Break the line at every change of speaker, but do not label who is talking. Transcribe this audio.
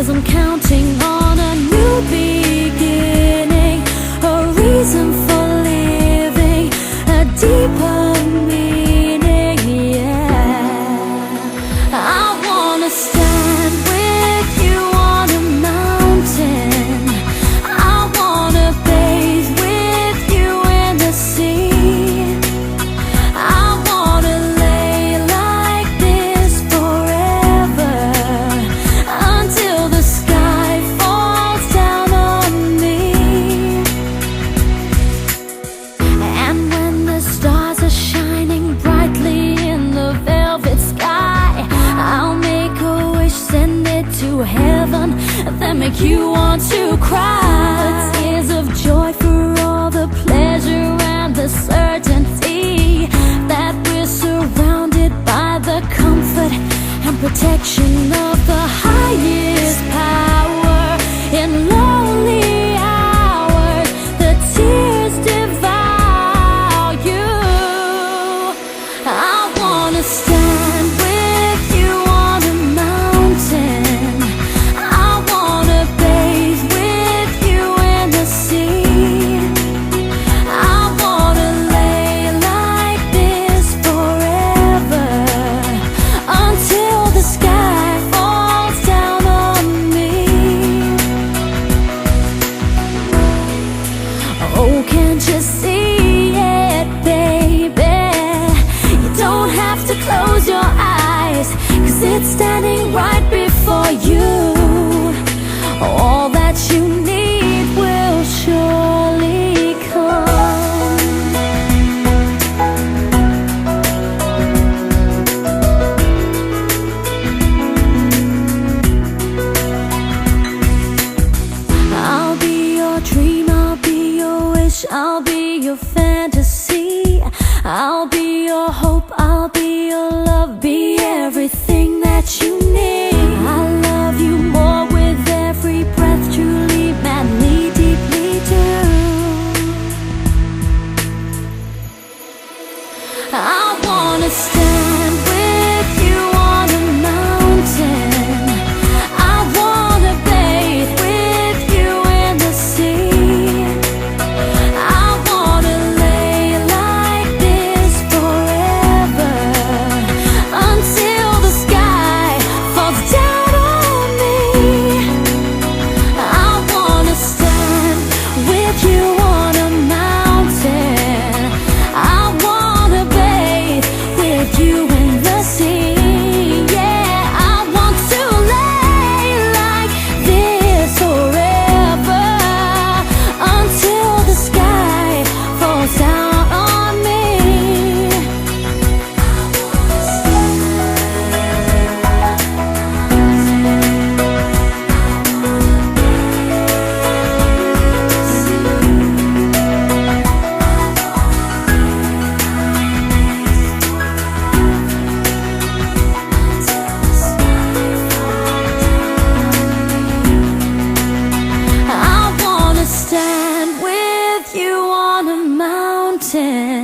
'cause I'm counting on a new beginning, a reason for living, a deeper meaning, yeah. I wanna stand with you on a mountain, I wanna bathe with you in the sea, I wanna lay like this forever, until the sky falls down on me. And when the stars are shining brightly in the velvet sky, I'll make a wish, send it to heaven, then make you want to cry. The tears of joy for all the pleasure and the certainty that we're surrounded by the comfort and protection of the highest power. In lonely hours, the tears devour you. I wanna stand with you on a mountain, I wanna bathe with you in the sea, I wanna lay like this forever, until the sky falls down on me. Oh, can't you see it, baby? You don't have to close your eyes, 'cause it's standing right before you. All that you need will surely come. I'll be your dream, I'll be your wish, I'll be your fantasy, I'll be your hope, I'll be your love, be everything that you need. I love you more with every breath, truly, madly, deeply do. I wanna stand with you on a mountain, I wanna bathe with you in the sea, I wanna lay like this forever, until the sky falls down on me. I wanna stand with you on a mountain, I wanna bathe with you in the sea, yeah. I want to lay like this forever, until the sky falls down on me. I wanna stand with you on a mountain,